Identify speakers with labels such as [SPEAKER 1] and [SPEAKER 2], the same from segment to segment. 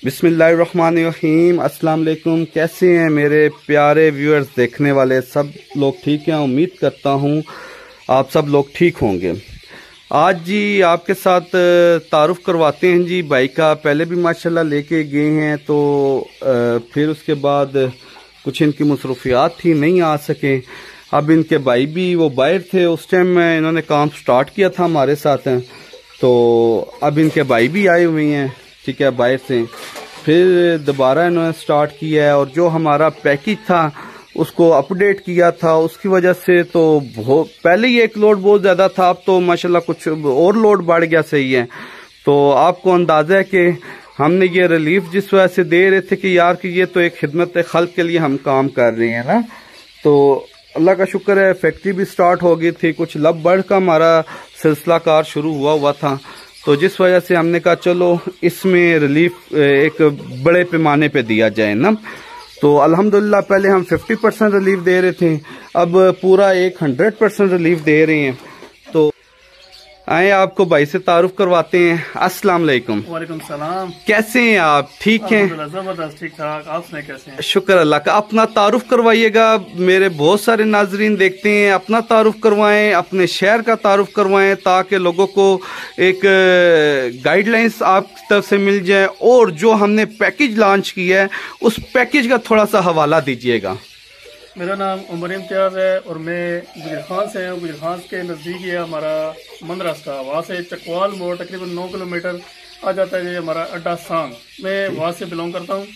[SPEAKER 1] बिस्मिल्लाहिर्रहमानिर्रहीम। अस्सलाम वालेकुम। कैसे हैं मेरे प्यारे व्यूअर्स, देखने वाले सब लोग ठीक हैं? उम्मीद करता हूं आप सब लोग ठीक होंगे। आज जी आपके साथ तारुफ करवाते हैं जी भाई का। पहले भी माशाल्लाह लेके गए हैं, तो फिर उसके बाद कुछ इनकी मसरूफियात थी, नहीं आ सके। अब इनके भाई भी वो बाहर थे, उस टाइम इन्होंने काम स्टार्ट किया था हमारे साथ, तो अब इनके भाई भी आए हुए हैं, ठीक है, बाहर से। फिर दोबारा इन्होंने स्टार्ट किया है, और जो हमारा पैकेज था उसको अपडेट किया था, उसकी वजह से तो पहले ही एक लोड बहुत ज़्यादा था, अब तो माशाल्लाह कुछ और लोड बढ़ गया, सही है। तो आपको अंदाज़ा है कि हमने ये रिलीफ जिस वजह से दे रहे थे कि यार कि ये तो एक खिदमत खल्क के लिए हम काम कर रहे हैं ना, तो अल्लाह का शुक्र है फैक्ट्री भी स्टार्ट हो गई थी, कुछ लब बढ़ का हमारा सिलसिला कार शुरू हुआ था, तो जिस वजह से हमने कहा चलो इसमें रिलीफ एक बड़े पैमाने पे दिया जाए ना। तो अल्हम्दुलिल्लाह पहले हम 50% रिलीफ दे रहे थे, अब पूरा 100% रिलीफ दे रहे हैं। तो आए आपको भाई से तारुफ करवाते हैं। अस्सलाम वालेकुम।
[SPEAKER 2] वालेकुम सलाम।
[SPEAKER 1] कैसे हैं आप? ठीक हैं?
[SPEAKER 2] जबरदस्त, ठीक ठाक। आप सुनाए कैसे हैं?
[SPEAKER 1] शुक्र अल्लाह का। अपना तारुफ करवाइएगा, मेरे बहुत सारे नाजरीन देखते हैं। अपना तारुफ करवाएं, अपने शहर का तारुफ करवाएं, ताकि लोगों को एक गाइडलाइंस आप तरफ से मिल जाए। और जो हमने पैकेज लॉन्च किया है उस पैकेज का थोड़ा सा हवाला दीजिएगा।
[SPEAKER 2] मेरा नाम उमर इम्तियाज है और मैं गुजर खान से हूँ। गुजर खान के नज़दीक है हमारा मंद रास्ता, वहाँ से चकवाल मोड़ तकरीबन 9 किलोमीटर आ जाता है हमारा अड्डा सांग। मैं वहाँ से बिलोंग करता हूँ।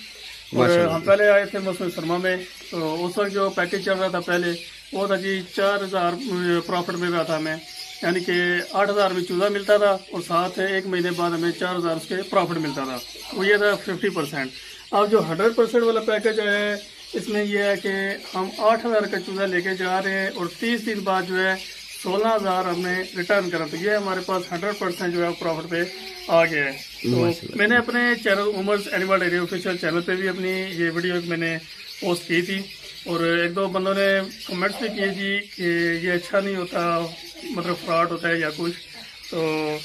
[SPEAKER 2] और हम पहले आए थे मौसम सरमा में, तो उस वक्त जो पैकेज चल रहा था पहले वो था जी 4000 प्रॉफिट में आता हमें, यानी कि 8000 में चूजा मिलता था और साथ एक महीने बाद हमें 4000 उसके प्रॉफिट मिलता था। वो ये था 50%। अब जो 100% वाला पैकेज है इसमें यह है कि हम 8000 का चूजा लेके जा रहे हैं और 30 दिन बाद जो है 16000 हमने रिटर्न करा, तो ये हमारे पास 100% जो है प्रॉफिट पे आ गया है। तो मैंने अपने channel Umar's animal dairy official channel पे भी अपनी ये वीडियो मैंने पोस्ट की थी, और एक दो बंदों ने कमेंट्स भी किए जी कि ये अच्छा नहीं होता, मतलब फ्रॉड होता है या कुछ, तो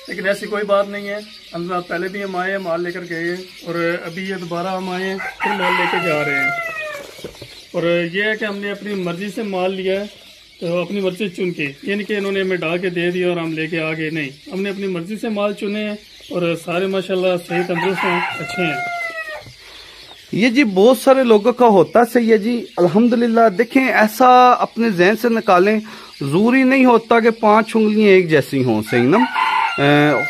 [SPEAKER 2] लेकिन ऐसी कोई बात नहीं है। हम पहले भी हम आए, माल लेकर गए, और अभी ये दोबारा हम आए फिर माल लेके जा रहे हैं। और ये है कि हमने अपनी मर्जी से माल लिया है, तो अपनी मर्जी चुन के, ये नहीं कि इन्होंने हमें डाल के दे दिया और हम लेके आ गए, नहीं, हमने अपनी मर्जी से माल चुने हैं और सारे माशाल्लाह सही तंदुरुस्त हैं, अच्छे हैं।
[SPEAKER 1] ये जी बहुत सारे लोगों का होता सही है जी, अल्हम्दुलिल्लाह। देखें, ऐसा अपने जहन से निकालें, जरूरी नहीं होता कि 5 उंगलियां एक जैसी हों, सही ना।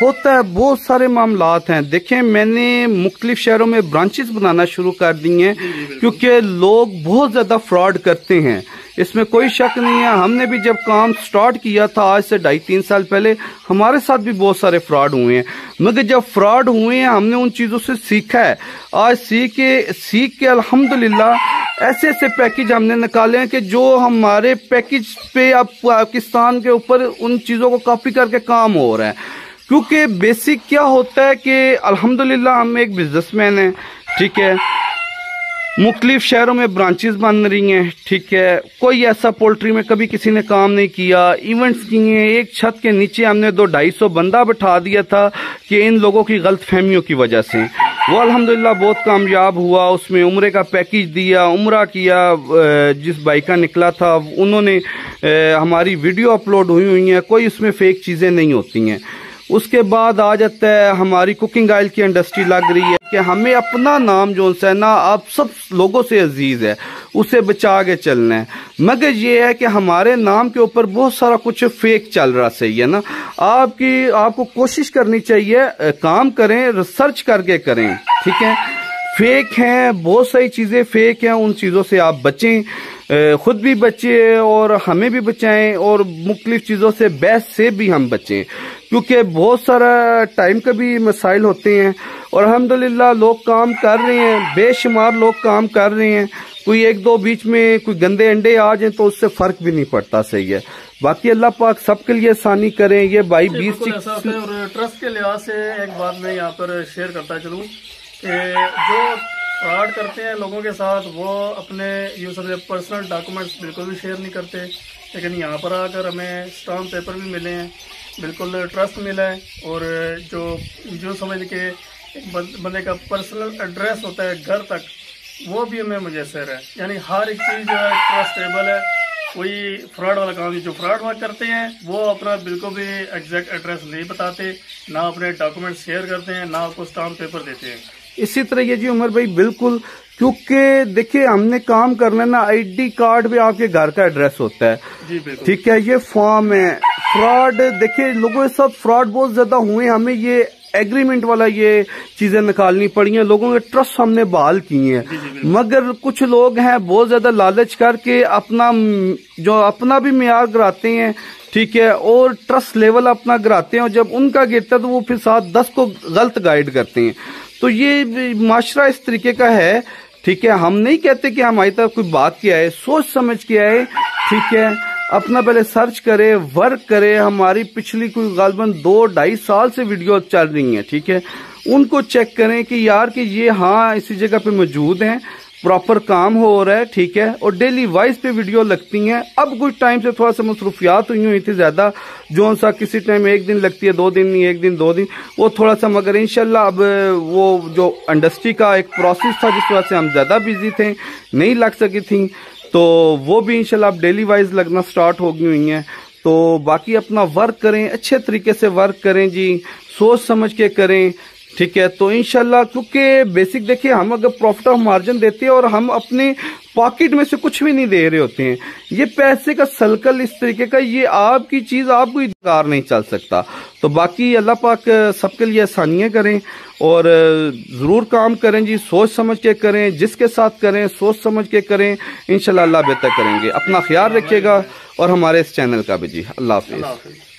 [SPEAKER 1] होता है, बहुत सारे मामलात हैं। देखें, मैंने मुख्तलिफ शहरों में ब्रांचेस बनाना शुरू कर दी हैं, क्योंकि लोग बहुत ज्यादा फ्रॉड करते हैं, इसमें कोई शक नहीं है। हमने भी जब काम स्टार्ट किया था आज से 2.5-3 साल पहले, हमारे साथ भी बहुत सारे फ्रॉड हुए हैं, मगर जब फ्रॉड हुए हैं हमने उन चीजों से सीखा है। आज सीख के अल्हम्दुलिल्लाह ऐसे ऐसे पैकेज हमने निकाले हैं कि जो हमारे पैकेज पे अब पाकिस्तान के ऊपर उन चीजों को कॉपी करके काम हो रहा है। क्योंकि बेसिक क्या होता है कि अल्हम्दुलिल्लाह हम एक बिजनेसमैन हैं, ठीक है, मुख्तलिफ शहरों में ब्रांचेस बन रही हैं, ठीक है, कोई ऐसा पोल्ट्री में कभी किसी ने काम नहीं किया, इवेंट्स किए, एक छत के नीचे हमने 200-250 बंदा बिठा दिया था कि इन लोगों की गलत फहमियों की वजह से वो अल्हम्दुलिल्लाह बहुत कामयाब हुआ। उसमें उम्रे का पैकेज दिया, उम्रा किया, जिस भाई का निकला था उन्होंने हमारी वीडियो अपलोड हुई हैं, कोई उसमें फेक चीजें नहीं होती हैं। उसके बाद आ जाता है हमारी कुकिंग ऑयल की इंडस्ट्री लग रही है कि हमें अपना नाम जो है ना आप सब लोगों से अजीज है, उसे बचा के चलना है। मगर ये है कि हमारे नाम के ऊपर बहुत सारा कुछ फेक चल रहा, सही है ना। आपको कोशिश करनी चाहिए, काम करें, रिसर्च करके करें, ठीक है। फेक हैं, बहुत सारी चीजें फेक हैं, उन चीजों से आप बचें, खुद भी बचें और हमें भी बचाएं, और मुख्तलिफ चीजों से बहस से भी हम बचें, क्योंकि बहुत सारा टाइम का भी मसाइल होते हैं। और अल्हम्दुलिल्लाह लोग काम कर रहे हैं, बेशुमार लोग काम कर रहे हैं। कोई एक दो बीच में कोई गंदे अंडे आ जाए तो उससे फर्क भी नहीं पड़ता, सही है। बाकी अल्लाह पाक सबके लिए आसानी करें। ये भाई 20
[SPEAKER 2] और ट्रस्ट के लिहाज से एक बात मैं यहाँ पर शेयर करता चलूँ कि जो फ्रॉड करते हैं लोगों के साथ, वो अपने यूँ समझे पर्सनल डॉक्यूमेंट्स बिल्कुल भी शेयर नहीं करते, लेकिन यहाँ पर आकर हमें स्टाम्प पेपर भी मिले हैं, बिल्कुल ट्रस्ट मिला है। और जो समझ के ایک بندے کا پرسنل ایڈریس ہوتا ہے گھر تک، وہ بھی ہمیں میسر ہے. یعنی ہر ایک چیز جو ہے ٹرسٹیبل ہے. کوئی فراڈ والا کام نہیں. جو فراڈ ورک کرتے ہیں وہ اپنا بالکل بھی ایگزیکٹ ایڈریس نہیں بتاتے، نہ اپنے ڈاکومنٹ شیئر کرتے ہیں، نہ آپ کو اسٹامپ پیپر دیتے ہیں.
[SPEAKER 1] اسی طرح یہ جی عمر بھائی بالکل، کیونکہ دیکھیں ہم نے کام کرنا نا، آئی ڈی کارڈ بھی آپ کے گھر کا ایڈریس ہوتا ہے.
[SPEAKER 2] جی بالکل
[SPEAKER 1] ٹھیک ہے. یہ فارم ہے. فراڈ دیکھیں لوگوں کے ساتھ فراڈ بہت زیادہ ہوئے. ہمیں یہ ایگریمنٹ والا یہ چیزیں نکالنی پڑی ہیں. لوگوں کے ٹرسٹ ہم نے بحال کی ہیں. مگر کچھ لوگ ہیں بہت زیادہ لالچ کر کے اپنا بھی معیار گراتے ہیں. ٹھیک ہے. اور ٹرسٹ لیول اپنا گراتے ہیں، اور جب ان کا گرتا ہے تو وہ پھر 7-10 کو غلط گائیڈ کرتے ہیں. تو یہ معاشرہ اس طریقے کا ہے. ٹھیک ہے. ہم نہیں کہتے کہ ہماری طرف کوئی بات کیا ہے، سوچ سمجھ کے آئے. ٹھیک ہے. اپنا پہلے سرچ کرے، ورک کرے. ہماری پچھلی کوئی غالباً 2-2.5 سال سے ویڈیو چل رہی ہیں. ٹھیک ہے. ان کو چیک کریں کہ یار کہ یہ ہاں اسی جگہ پہ موجود ہیں، پراپر کام ہو رہا ہے. ٹھیک ہے. اور ڈیلی وائز پہ ویڈیو لگتی ہیں. اب کچھ ٹائم سے تھوڑا سا مصروفیات ہوئی تھی زیادہ، جو سا کسی ٹائم 1 دن لگتی ہے، 2 دن نہیں، 1 دن 2 دن، وہ تھوڑا سا. مگر انشاءاللہ اب وہ جو انڈسٹری کا ایک پروسیس تھا جس وجہ سے ہم زیادہ بیزی تھے، نہیں لگ سکی تھیں، تو وہ بھی انشاءاللہ اب ڈیلی وائز لگنا سٹارٹ ہو گئی ہوئی ہیں. تو باقی اپنا ورک کریں، اچھے طریقے سے ورک کریں جی، سوچ سمجھ کے کریں. ٹھیک ہے. تو انشاءاللہ کیونکہ بیسک دیکھیں ہم اگر پروفٹ آف مارجن دیتے ہیں اور ہم اپنے پاکٹ میں سے کچھ بھی نہیں دے رہے ہوتے ہیں، یہ پیسے کا سلکل اس طریقے کا، یہ آپ کی چیز آپ کو ادھار نہیں چل سکتا. تو باقی اللہ پاک سب کے لیے آسانیاں کریں اور ضرور کام کریں جی، سوچ سمجھ کے کریں. جس کے ساتھ کریں سوچ سمجھ کے کریں، انشاءاللہ اللہ بہتر کریں گے. اپنا خیال رکھیے گا اور ہمارے اس چینل کا بھی جی. اللہ حافظ.